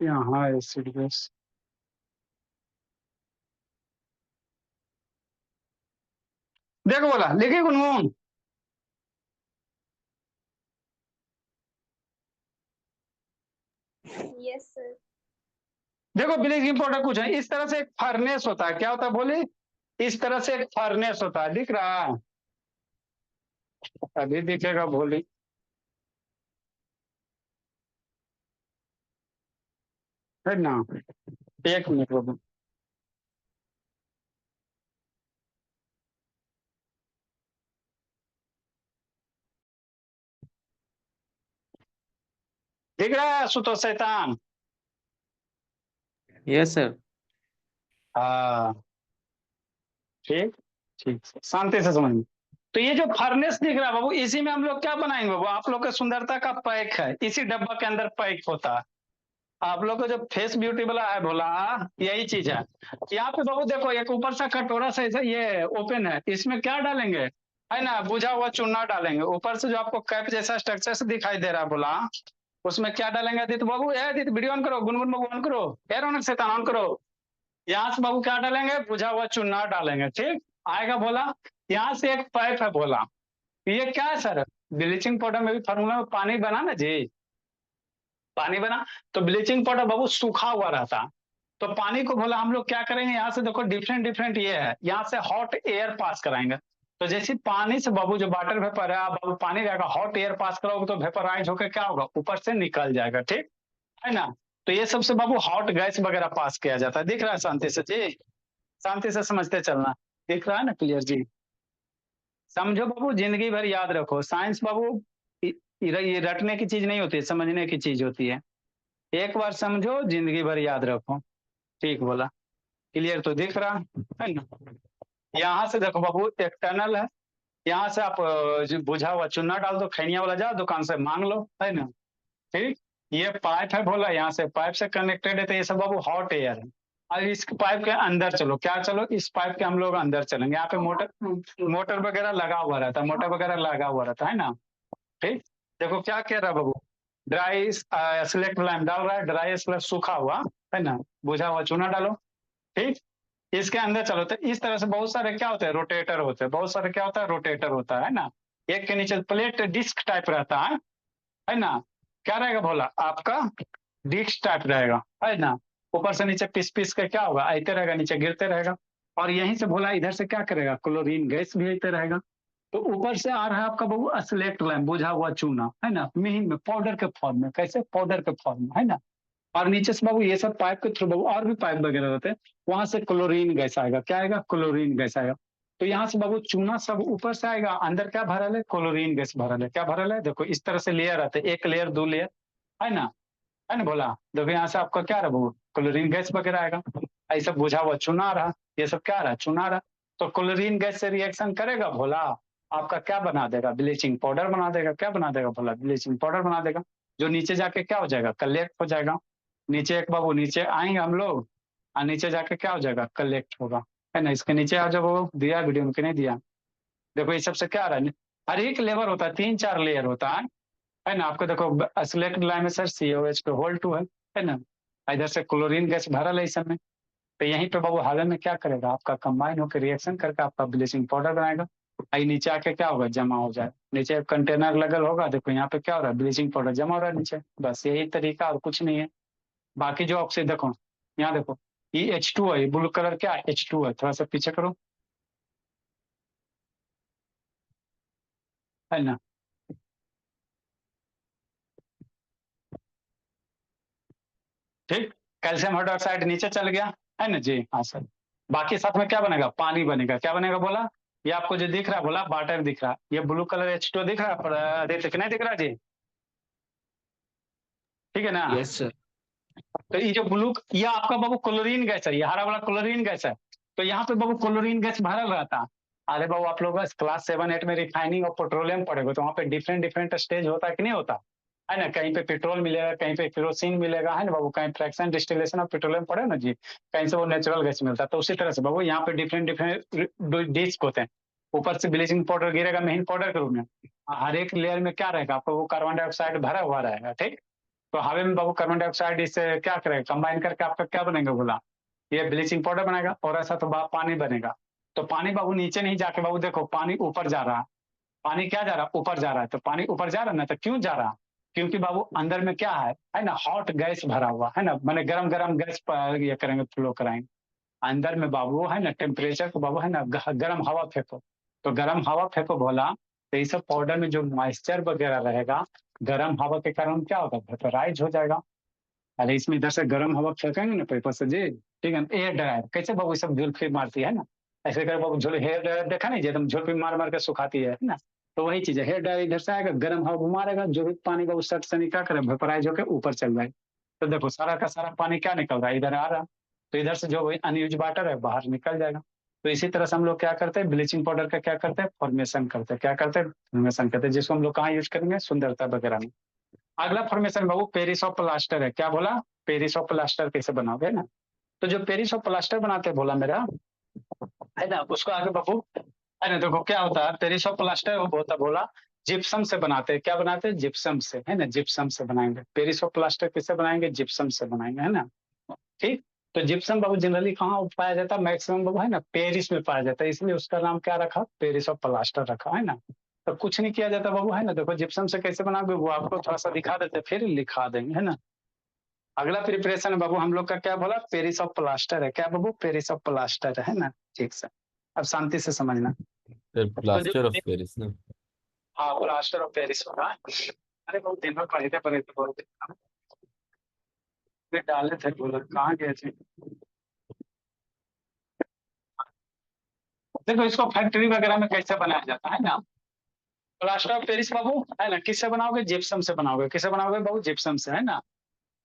यहाँ एसिड बेस, देखो बोला, लिखिए गुनगुन, यस सर। देखो ब्लीचिंग पाउडर कुछ है इस तरह से, एक फर्नेस होता है, क्या होता है बोले, इस तरह से एक फर्नेस होता है, दिख रहा है, अभी दिखेगा भोली, है ना, एक मिनट बाबू, दिख रहा है सुतो शैतान, यस सर। हाँ ठीक, ठीक शांति से समझ, तो ये जो फर्नेस दिख रहा है बाबू, इसी में हम लोग क्या बनाएंगे बाबू, आप लोग के सुंदरता का पैक है, इसी डब्बा के अंदर पैक होता है, आप लोग का जो फेस ब्यूटी वाला है बोला, यही चीज है। यहाँ पे बाबू देखो, एक ऊपर सा कटोरा सा ऐसा ये ओपन है, इसमें क्या डालेंगे, है ना, बुझा हुआ चूना डालेंगे, ऊपर से जो आपको कैप जैसा स्ट्रक्चर से दिखाई दे रहा है बोला, उसमें क्या डालेंगे आदित्य बाबू? आदित्य वीडियो ऑन करो, गुनगुन बाबू ऑन करो, रौनक से ऑन करो। यहाँ से बाबू क्या डालेंगे? बुझा हुआ चूना डालेंगे। ठीक आएगा बोला। यहाँ से एक पाइप है बोला, ये क्या है सर? ब्लीचिंग पाउडर में भी फार्मूला में पानी बना ना जी, पानी बना। तो ब्लीचिंग पाउडर बाबू सूखा हुआ रहता, तो पानी को बोला हम लोग क्या करेंगे, यहाँ से देखो डिफरेंट डिफरेंट ये है, यहाँ से हॉट एयर पास कराएंगे। तो जैसे पानी से बाबू जो वाटर वेपर है, बाबू पानी रहेगा, हॉट एयर पास करोगे तो वेपराइज होकर क्या होगा? ऊपर से निकल जाएगा। ठीक है ना? तो ये सबसे बाबू हॉट गैस वगैरह पास किया जाता है। दिख रहा है शांति से जी? शांति से समझते चलना। दिख रहा है ना क्लियर जी? समझो बाबू, जिंदगी भर याद रखो, साइंस बाबू ये रटने की चीज नहीं होती है, समझने की चीज होती है। एक बार समझो, जिंदगी भर याद रखो। ठीक बोला? क्लियर तो दिख रहा है ना? यहाँ से देखो बाबू, एक टनल है, यहाँ से आप जो बुझा हुआ चूना डाल दो, खैनिया वाला जाओ दुकान से मांग लो, है ना? ठीक, ये पाइप है बोला, यहाँ से पाइप से कनेक्टेड है, तो ये सब बाबू हॉट एयर है। और इस पाइप के अंदर चलो, क्या चलो, इस पाइप के हम लोग अंदर चलेंगे। यहाँ पे मोटर मोटर वगैरह लगा हुआ रहता है, मोटर वगैरह लगा हुआ रहता है ना? ठीक, देखो क्या कह रहा है बाबू, ड्राई सिलेक्ट लाइम डाल रहा है, ड्राई प्लस सूखा हुआ, है ना, बुझा हुआ चूना डालो। ठीक, इसके अंदर चलो, तो इस तरह से बहुत सारे क्या होते हैं, रोटेटर होते हैं, बहुत सारे क्या होता है, रोटेटर होता है ना? एक के नीचे प्लेट डिस्क टाइप रहता है ना? क्या रहेगा भोला आपका? डिस्क टाइप रहेगा, है ना? ऊपर से नीचे पीस पीस के क्या होगा, आते रहेगा, नीचे गिरते रहेगा। और यहीं से भोला इधर से क्या करेगा, क्लोरीन गैस भी आते रहेगा। तो ऊपर से आ रहा है आपका बाबू स्लेक्ट लैम्प, बुझा हुआ चूना, है ना, मिही में पाउडर के फॉर्म में। कैसे? पाउडर के फॉर्म में, है ना? और नीचे से बाबू ये सब पाइप के थ्रू बाबू, और भी पाइप वगैरह रहते हैं, वहां से क्लोरीन गैस आएगा। क्या आएगा? क्लोरीन गैस आएगा। तो यहाँ से बाबू चूना सब ऊपर से आएगा, अंदर क्या भरल है? क्लोरीन गैस भरल है। क्या भरल है? देखो इस तरह से लेयर आते हैं, एक लेयर, दो लेयर, है ना बोला? देखो यहाँ से आपका क्या रहा बाबू, क्लोरीन गैस वगैरह आएगा। ऐसा बुझा हुआ चूना आ रहा, ये सब क्या रहा? चूना आ रहा। तो क्लोरीन गैस से रिएक्शन करेगा भोला, आपका क्या बना देगा? ब्लीचिंग पाउडर बना देगा। क्या बना देगा भोला? ब्लीचिंग पाउडर बना देगा, जो नीचे जाके क्या हो जाएगा? कलेक्ट हो जाएगा। नीचे एक बाबू, नीचे आएंगे हम लोग, और नीचे जाके क्या हो जाएगा? कलेक्ट होगा, है ना? इसके नीचे आ जाओ, वो दिया वीडियो में कि नहीं दिया? देखो ये सबसे क्या रहा है, हर एक लेवर होता है, 3-4 लेयर होता है ना? आपको देखो सिलेक्ट लाइन में सर COH पे होल 2 है ना? इधर से क्लोरीन गैस भरल है इस समय। तो यहीं पे बाबू हवा में क्या करेगा, आपका कंबाइन होकर रिएक्शन करके आपका ब्लीचिंग पाउडर बनाएगा। आई नीचे आके क्या होगा? जमा हो जाए। नीचे कंटेनर लगल होगा, देखो यहाँ पे क्या हो रहा है? ब्लीचिंग पाउडर जमा हो रहा है नीचे। बस यही तरीका, और कुछ नहीं है। बाकी जो ऑक्सीजन देखो, यहाँ देखो, ये H2 है, ब्लू कलर क्या है? H2 है। थोड़ा सा पीछे करो, है ना? ठीक, कैल्शियम हाइड्रोक्साइड नीचे चल गया, है ना जी? हाँ सर। बाकी साथ में क्या बनेगा? पानी बनेगा। क्या बनेगा बोला? ये आपको जो दिख रहा है बोला, वाटर दिख रहा है, ये ब्लू कलर H2 दिख रहा है, पर आदित्य नहीं दिख रहा जी? ठीक है ना? Yes sir. तो ये जो ब्लू, ये आपका बाबू क्लोरीन गैस है, ये हरा वाला क्लोरीन गैस है। तो यहाँ पे बाबू क्लोरीन गैस भरल रहता। अरे बाबू आप लोग क्लास 7-8 में रिफाइनिंग और पेट्रोलियम पढ़ेगा, तो वहाँ पे डिफरेंट डिफरेंट स्टेज होता है कि नहीं होता, है ना? कहीं पे पेट्रोल मिलेगा, कहीं पे केरोसिन मिलेगा, है ना बाबू? कहीं फ्रैक्शन डिस्टिलेशन ऑफ पेट्रोलियम पड़े ना जी, कहीं से वो नेचुरल गैस मिलता है। तो उसी तरह से बाबू यहाँ पे डिफरेंट डिफरेंट डिस्क होते हैं, ऊपर से ब्लीचिंग पाउडर गिरेगा मेन पाउडर के रूप में। हर एक लेयर में क्या रहेगा आपको? वो कार्बन डाइऑक्साइड भरा हुआ रहेगा। ठीक, तो हवा में बाबू कार्बन डाइऑक्साइड इससे क्या करेगा? कंबाइन करके आपका क्या बनेगा बोला? ये ब्लीचिंग पाउडर बनेगा, और ऐसा तो पानी बनेगा। तो पानी बाबू नीचे नहीं जाके बाबू देखो, पानी ऊपर जा रहा है। पानी क्या जा रहा है? ऊपर जा रहा है। तो पानी ऊपर जा रहा है ना, तो क्यों जा रहा है? क्योंकि बाबू अंदर में क्या है ना, हॉट गैस भरा हुआ है ना, मैंने गरम गरम गैस पर ये करेंगे, फ्लो कराएंगे। अंदर में बाबू है ना, टेम्परेचर को बाबू है ना, गर्म हवा फेंको। तो गर्म हवा फेंको बोला, तो ये सब पाउडर में जो मॉइस्चर वगैरह रहेगा, गर्म हवा के कारण क्या होगा? वेपराइज हो जाएगा। अरे इसमें इधर से गर्म हवा फेंकेंगे ना पेपर से जी, ठीक है? एयर ड्रायर कैसे बाबू सब जुल्फी मारती है ना, ऐसे कर बाबू झुल, हेयर ड्रायर देखा नहीं जी, एकदम झुल्फी मार मार के सुखाती है ना? तो वही चीज है, हेयर ड्रायर इधर से आएगा, गर्म हवा मारेगा, जो भी पानी बाबू शर्ट से निकल कर वेपराइज होकर ऊपर चल जाएगा। तो देखो सारा का सारा पानी क्या निकल रहा है? इधर आ रहा। तो इधर से जो अनयूज वाटर है बाहर निकल जाएगा। तो इसी तरह से हम लोग क्या करते हैं, ब्लीचिंग पाउडर का क्या करते हैं? फॉर्मेशन करते हैं। क्या करते हैं? फॉर्मेशन करते हैं, जिसको हम लोग कहाँ यूज करेंगे? सुंदरता वगैरह में। अगला formation Babu Paris of plaster है। क्या बोला? पेरिस ऑफ प्लास्टर कैसे बनाओगे ना? तो जो पेरिस ऑफ प्लास्टर बनाते हैं बोला मेरा, है ना, उसको आगे बाबू, है ना, देखो क्या होता है पेरिस ऑफ प्लास्टर वो होता बोला, जिप्सम से बनाते हैं, क्या बनाते हैं, जिप्सम से, है ना, जिप्सम से बनाएंगे। पेरिस ऑफ प्लास्टर किससे बनाएंगे, जिप्सम से बनाएंगे, है ना। ठीक। तो जिप्सम बाबू जनरली कहाँ पाया जाता है, मैक्सिमम बाबू है ना पेरिस में पाया जाता है, इसलिए उसका नाम क्या रखा, पेरिस ऑफ प्लास्टर रखा, है ना। तो कुछ नहीं किया जाता बाबू, है ना। देखो जिप्सम से कैसे बनाओगे वो आपको थोड़ा सा दिखा देते, फिर लिखा देंगे, है ना। अगला प्रिपरेशन है बाबू हम लोग का, क्या बोला, पेरिस ऑफ प्लास्टर है, क्या बाबू, पेरिस ऑफ प्लास्टर है ना। ठीक से अब शांति से समझना। सर तो जो प्लास्टर ऑफ पेरिस ना। हाँ प्लास्टर ऑफ पेरिस होगा। अरे बहुत दिन में पढ़े थे बहुत फिर डाले थे, बोला कहाँ गए थे। देखो इसको फैक्ट्री वगैरह में कैसे बनाया जाता है ना, प्लास्टर ऑफ पेरिस बाबू, है ना, किससे बनाओगे, जिप्सम से बनाओगे, किससे बनाओगे बाबू, जिप्सम से, है ना।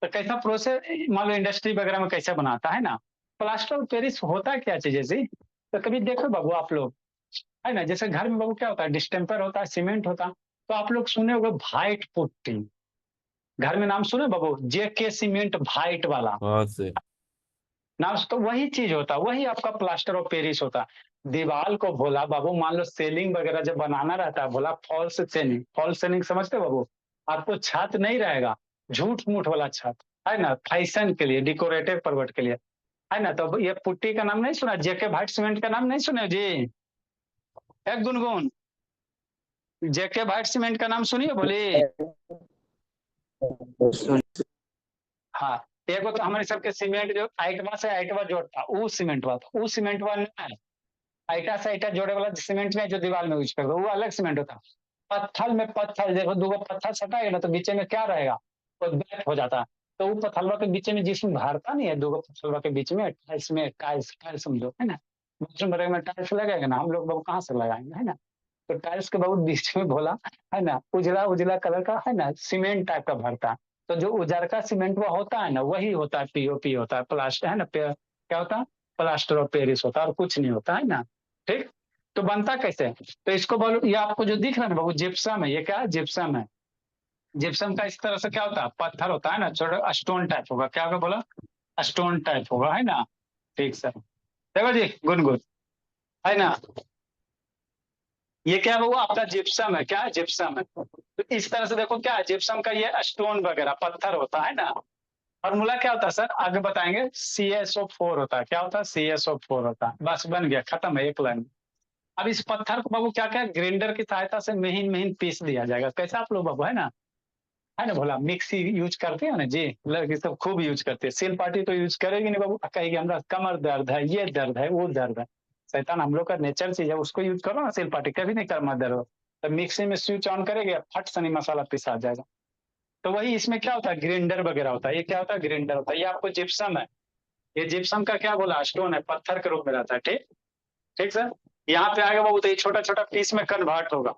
तो कैसा प्रोसेस, मान लो इंडस्ट्री वगैरह में कैसे बनाता है ना। प्लास्टर ऑफ पेरिस होता है क्या चीज ऐसी, तो कभी देखो बाबू आप लोग, है ना, जैसे घर में बाबू क्या होता है, डिस्टेम्पर होता है, सीमेंट होता है, तो आप लोग सुने होगे व्हाइट पुट्टी, घर में नाम सुने बाबू, जेके सीमेंट व्हाइट वाला हाँ सर। नाम, तो वही चीज होता है, वही आपका प्लास्टर ऑफ पेरिस होता है। दीवार को बोला बाबू, मान लो सेलिंग वगैरह जब बनाना रहता है, बोला फॉल्स सेलिंग, फॉल्स सेलिंग समझते हो बाबू, आपको छत नहीं रहेगा, झूठ मूठ वाला छत, है ना, फैशन के लिए, डेकोरेटिव पर्पज के लिए, है ना। तो ये पुट्टी का नाम नहीं सुना, जेके व्हाइट सीमेंट का नाम नहीं सुने जी, एक गुनगुन, जेके व्हाइट सीमेंट का नाम सुनिए बोली। हाँ, एगो तो हमारे सबके सीमेंट जो आइटवा से आइटवा जोड़ता, वो सीमेंट वाला था, वो सीमेंट वाला नहीं है, आइटा से आइटा जोड़े वाला सीमेंट में जो दीवार में यूज करते वो अलग सीमेंट होता। पत्थर में पत्थर देखो, दो पत्थर सटाएगा ना तो बीच में क्या रहेगा, वो बैठ हो जाता है। तो वो पत्थरवा के बीच में जिसमें भरता नहीं है, दो पत्थरवा के बीच में टाइल्स में, टाइल्स टाइल्स समझो, है ना। बाथरूम वगैरह में टाइल्स लगेगा ना, हम लोग बाबू कहाँ से लगाएंगे, है ना। तो टाइल्स के बहुत बीच में बोला, है ना, उजला उजला कलर का, है ना, सीमेंट टाइप का भरता है। तो जो उजर का सीमेंट वो होता है ना, वही होता है पीओपी होता है, प्लास्टर, है ना, क्या होता है, प्लास्टर ऑफ पेरिस होता है, और कुछ नहीं होता, है ना। ठीक। तो बनता कैसे है? तो इसको बोलो, ये आपको जो दिख रहा है ना बाबू, जिप्सम है, ये क्या है, जिप्सम है। जिप्सम का इस तरह से क्या होता है, पत्थर होता है ना, छोटा स्टोन टाइप होगा, क्या होगा बोला, स्टोन टाइप होगा, है ना। ठीक सर, देखो जी गुनगुन, है ना, ये क्या है बाबू, आपका जिप्सम है, क्या है, जिप्सम है। तो इस तरह से देखो क्या है, जिप्सम का ये स्टोन वगैरह पत्थर होता है ना। फॉर्मूला क्या होता है सर, आगे बताएंगे, CSO4 होता है, क्या होता है, CSO4 होता है, बस बन गया, खत्म है एक लाइन। अब इस पत्थर को बाबू क्या क्या ग्राइंडर की सहायता से महीन महीन पीस दिया जाएगा, कैसे आप लोग बाबू, है ना बोला, मिक्सी यूज करते हो ना जी, लड़की सब खूब यूज करते हैं, सेल पार्टी तो यूज करेगी नहीं बाबू, कहेगी हमारा कमर दर्द है, ये दर्द है, वो दर्द है। शैतान हम लोग का नेचर चीज है, उसको यूज करो ना, सेल पार्टी कभी नहीं कमर दर्द हो। तो मिक्सी में स्विच ऑन करेंगे, फट सनी मसाला पिसा जाएगा। तो वही इसमें क्या होता है, ग्राइंडर वगैरह होता है, ये क्या होता है, ग्राइंडर होता है। ये आपको जिप्सम है, ये जिप्सम का क्या बोला, स्टोन है, पत्थर के रूप में रहता है। ठीक, ठीक सर। यहाँ पे आगे बाबू तो ये छोटा छोटा पीस में कन्वर्ट होगा,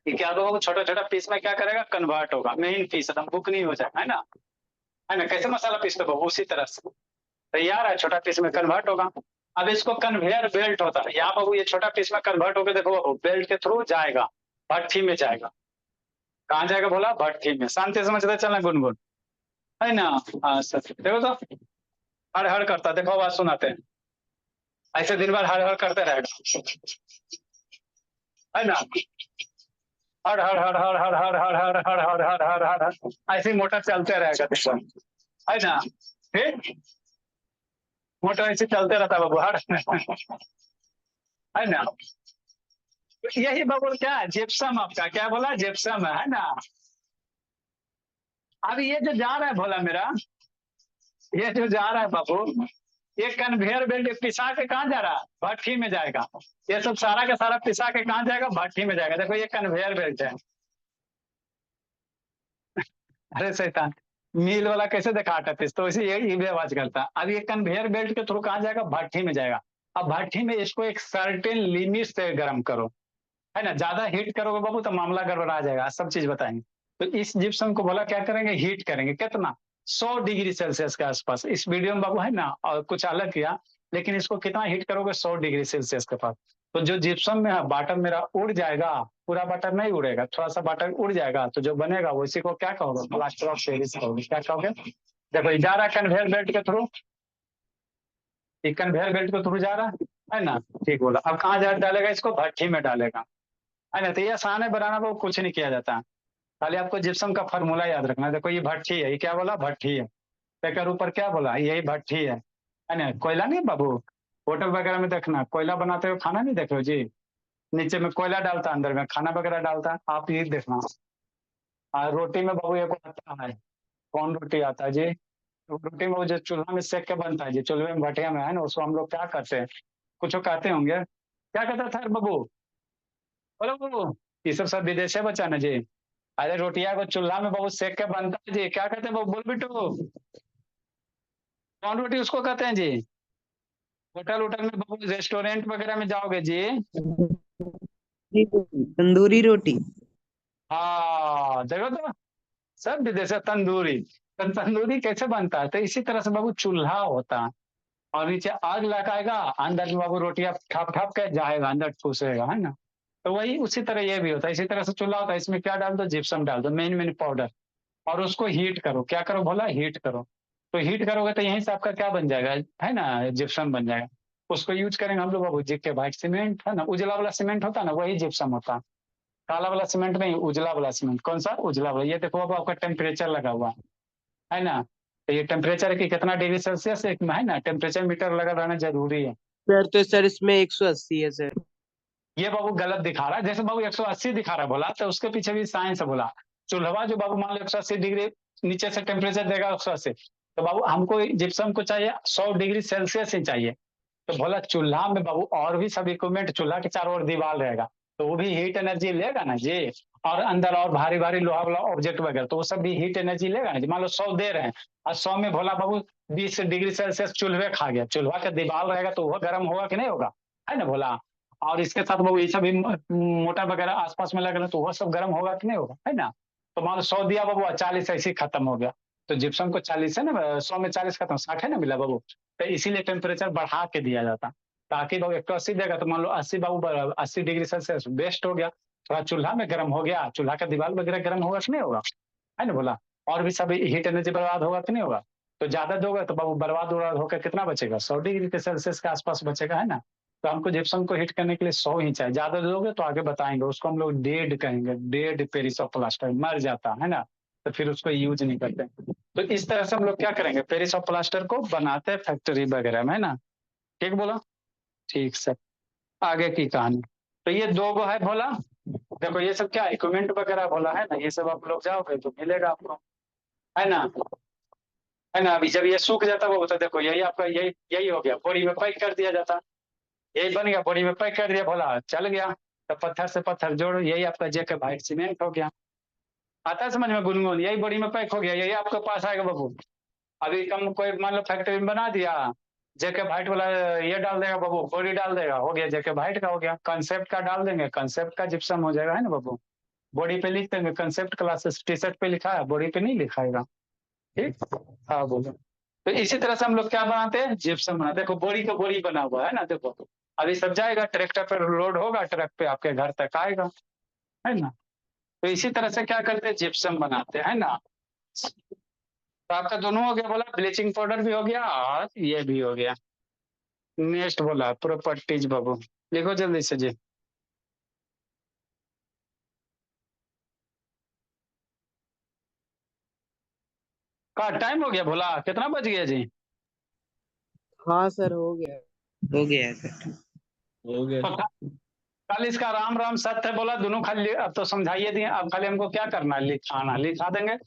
ये क्या होगा, छोटा छोटा पीस में क्या करेगा, कन्वर्ट होगा, मेन पीस एकदम बुक नहीं हो जाएगा, है ना। कैसे मसाला पीसते हो उसी तरह से तैयार है, छोटा पीस में कन्वर्ट होगा। अब इसको कन्वेयर बेल्ट होता है, यहाँ बाबू ये छोटा पीस में कन्वर्ट होकर देखो बाबू बेल्ट के थ्रू जाएगा, भट्ठी में जाएगा, कहाँ जाएगा बोला, भट्ठी में, शांति समझते चलना गुनगुन, है ना। हाँ सर देखो तो हर हर करता, देखो आवाज सुनाते हैं, ऐसे दिन भर हर हर करते रहेगा, है ना, हर हर हर हर हर हर हर हर हर हर हर हर हर हर ऐसे ही मोटर चलते रहेगा देखो, है ना। फिर मोटर ऐसे चलते रहता बाबू, हर है ना। तो यही बाबू क्या है, जिप्सम आपका, क्या बोला, जिप्सम है ना। अब ये जो जा रहा है भोला मेरा, ये जो जा रहा है बाबू, ये कन्वेयर बेल्ट पिसा के कहाँ जा रहा है, भट्ठी में जाएगा। ये सब सारा का सारा पिसा के कहाँ जाएगा, भट्ठी में जाएगा। देखो ये कन्वेयर बेल्ट है, अरे शैतान, मिल वाला कैसे देखा आटा पीस, तो इसे ये भी आवाज करता है। अब ये कन्वेयर बेल्ट के थ्रू कहाँ जाएगा, भट्ठी में जाएगा। अब भट्ठी में इसको एक सर्टेन लिमिट से गर्म करो, है ना, ज्यादा हीट करोगे बाबू तो मामला गड़बड़ा जाएगा, सब चीज बताएंगे। तो इस जिप्सम को बोला क्या करेंगे, हीट करेंगे, कितना, 100 डिग्री सेल्सियस के आसपास। इस वीडियो में बाबू है ना, और कुछ अलग किया, लेकिन इसको कितना हीट करोगे, 100 डिग्री सेल्सियस के पास। तो जो जिप्सम में है बाटर मेरा उड़ जाएगा, पूरा बाटर नहीं उड़ेगा, थोड़ा सा बाटर उड़ जाएगा, तो जो बनेगा वो इसी को क्या कहोगे, प्लास्टर ऑफ पेरिस कहोगे, क्या कहोगे। देखो ये जा रहा है कन्वेयर बेल्ट के थ्रू, कन्वेयर बेल्ट के थ्रू जा रहा है ना। ठीक बोला, अब कहाँ जा डालेगा इसको, भट्ठी में डालेगा। है ना। तो ये आसान है बनाना, वो कुछ नहीं किया जाता, खाली आपको जिप्सम का फॉर्मूला याद रखना है। देखो ये भट्ठी है, ये क्या बोला, भट्ठी है। पेकर ऊपर क्या बोला, यही भट्ठी है ना। कोयला नहीं बाबू, होटल वगैरह में देखना कोयला बनाते हुए खाना नहीं देख रहे हो जी, नीचे में कोयला डालता है, अंदर में खाना वगैरह डालता है, आप ये देखना। और रोटी में बाबू एक आता है, कौन रोटी आता है जी, रोटी में वो जो चूल्हा में सेक के बनता है जी, चूल्हे में भटिया में, है ना, उसको हम लोग क्या करते हैं, कुछ कहते होंगे, क्या कहता था बाबू, बोलो बाबू। ये सब विदेशे बचा ना जी। अरे रोटियां को चूल्हा में बाबू सेक के बनता है जी, क्या कहते हैं बाबू, बोल बिट्टू, कौन रोटी उसको कहते हैं जी। होटल होटल में बाबू, रेस्टोरेंट वगैरह में जाओगे जी। तंदूरी रोटी। हाँ देखो तो, सब विदेश है तंदूरी। तो तंदूरी कैसे बनता है, तो इसी तरह से बाबू चूल्हा होता है, और नीचे आग लगाएगा, अंदर में बाबू रोटियां ठप ठप के जाएगा, अंदर ठूसेगा, है ना। तो वही उसी तरह ये भी होता है, इसी तरह से चूल्हा होता है, इसमें क्या डाल दो, जिप्सम डाल दो, मेन मेन पाउडर, और उसको हीट करो, क्या करो बोला, हीट करो। तो हीट करोगे तो यहीं से आपका क्या बन जाएगा, है ना, जिप्सम बन जाएगा। उसको यूज करेंगे हम लोग बाबू, जिप के भाई सीमेंट, है ना, उजला वाला सीमेंट होता है ना, वही जिप्सम होता है। काला वाला सीमेंट नहीं, उजला वाला सीमेंट। कौन सा उजला वाला, ये देखो अब आपका टेम्परेचर लगा हुआ है ना। तो ये टेम्परेचर की कितना डिग्री सेल्सियस एक में, है ना, टेम्परेचर मीटर लगा रहना जरूरी है। सर तो सर इसमें 180 है सर। ये बाबू गलत दिखा रहा है, जैसे बाबू 180 दिखा रहा है बोला, तो उसके पीछे भी साइंस है बोला। चूल्हा जो बाबू मान लो 180 डिग्री नीचे से टेम्परेचर देगा 180, तो बाबू हमको जिप्सम को चाहिए 100 डिग्री सेल्सियस ही चाहिए। तो बोला चूल्हा में बाबू और भी सब इक्विपमेंट, चूल्हा के चारों ओर दीवार रहेगा, तो वो भी हीट एनर्जी लेगा ना जी। और अंदर और भारी भारी लोहा वाला ऑब्जेक्ट वगैरह, तो वो सब भी हीट एनर्जी लेगा ना जी। मान लो 100 दे रहे हैं, और 100 में भोला बाबू 20 डिग्री सेल्सियस चूल्हे खा गया, चूल्हा का दीवार रहेगा तो वह गर्म होगा कि नहीं होगा, है ना भोला। और इसके साथ बाबू ये सभी मोटर वगैरह आसपास में लगे तो वह सब गर्म होगा कि नहीं होगा, है ना। तो मान लो 100 दिया बाबू, 40 ऐसे ही खत्म हो गया। तो जिप्सम को 40 है ना, 100 में 40 खत्म, 60 है ना मिला बाबू। तो इसीलिए टेम्परेचर बढ़ा के दिया जाता, ताकि बाबू 180 देगा तो मान लो 80 बाबू, 80 डिग्री सेल्सियस बेस्ट हो गया, थोड़ा चूल्हा में गर्म हो गया, चूल्हा का दीवार वगैरह गर्म होगा कि नहीं होगा, है ना बोला। और भी सब हीट एनर्जी बर्बाद होगा कि नहीं होगा। तो ज्यादा दोगे तो बाबू बर्बाद उर्बाद होकर कितना बचेगा, 100 डिग्री सेल्सियस के आसपास बचेगा, है ना। तो हमको जिप्सम को हिट करने के लिए 100 ही चाहिए, ज्यादा दोगे तो आगे बताएंगे, उसको हम लोग डेड कहेंगे, डेड पेरिस ऑफ प्लास्टर, मर जाता है ना। तो फिर उसको यूज नहीं करते। तो इस तरह से हम लोग क्या करेंगे, पेरिस ऑफ प्लास्टर को बनाते हैं फैक्ट्री वगैरह में, है ना। ठीक बोला, ठीक सर। आगे की कहानी, तो ये दो गो है बोला। देखो ये सब क्या इक्विपमेंट वगैरह बोला, है ना, ये सब आप लोग जाओगे तो मिलेगा आपको, है ना। है ना, अभी जब ये सूख जाता वो तो देखो यही आपका, यही यही हो गया, बोरी में पैक कर दिया जाता, यही बन गया, बोरी में पैक कर दिया, बोला चल गया। तो पत्थर से पत्थर जोड़ो, यही आपका जेके भाई सीमेंट हो गया। आता है समझ में गुनगुन, यही बोरी में पैक हो गया, यही आपके पास आएगा बाबू। अभी कम कोई मान लो फैक्ट्री में बना दिया, जेके भाइट वाला ये डाल देगा बाबू, बोरी डाल देगा, हो गया जेके भाइट का, हो गया कंसेप्ट का डाल देंगे, कंसेप्ट का जिप्सम हो जाएगा, है ना बाबू। बॉडी पे लिख देंगे कंसेप्ट क्लासेस, टी शर्ट पे लिखा है, बॉडी पे नहीं लिखाएगा। ठीक, हाँ बोलो। तो इसी तरह से हम लोग क्या बनाते हैं, जिप्सम बनाते हैं। देखो बोरी का बोरी बना हुआ है ना, देखो अभी सब जाएगा ट्रैक्टर पर लोड होगा, ट्रक पे आपके घर तक आएगा, है ना। तो इसी तरह से क्या करते हैं, जिप्सम बनाते हैं ना। तो आपका दोनों हो गया बोला, ब्लीचिंग पाउडर भी हो गया और ये भी हो गया। नेक्स्ट बोला प्रॉपर्टीज बाबू, लिखो जल्दी से जी। का टाइम हो गया बोला, कितना बज गया जी। हाँ सर हो गया। हो गया है सर। हो गया। तो कल इसका राम राम सत्य बोला दोनों, खाली अब तो समझाइए दिए, अब खाली हमको क्या करना है, लिखाना, लिखा देंगे।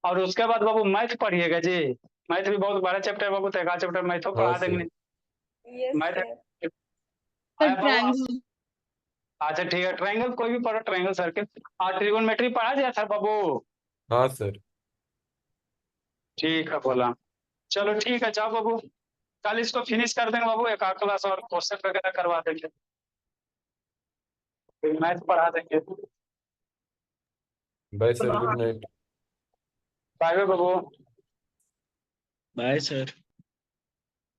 और उसके बाद बाबू मैथ पढ़िएगा जी। मैथ भी बहुत बड़ा चैप्टर बाबू, तो एक चैप्टर मैथो हाँ पढ़ा देंगे। सर। Yes math sir. आया बाबू ट्रायंगल। अच्छा ठीक है, ट्रायंगल कोई भी पढ़ो, ट्रायंगल सर्किल और ट्रिगोनोमेट्री पढ़ा दिया था बाबू। हाँ सर। ठीक है बोला, चलो ठीक है, जाओ बाबू, कल इसको फिनिश कर देंगे बाबू, एक आध क्लास और क्वेश्चन वगैरह करवा देंगे, फिर मैथ पढ़ा देंगे। Bye sir, good night. Bye bye बाबू। Bye sir.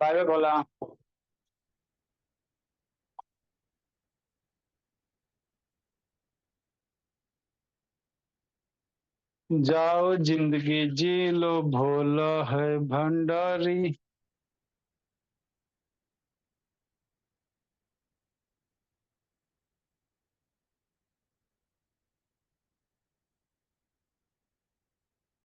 बाय बाय बोला। जाओ जिंदगी जी लो, भोला है भंडारी।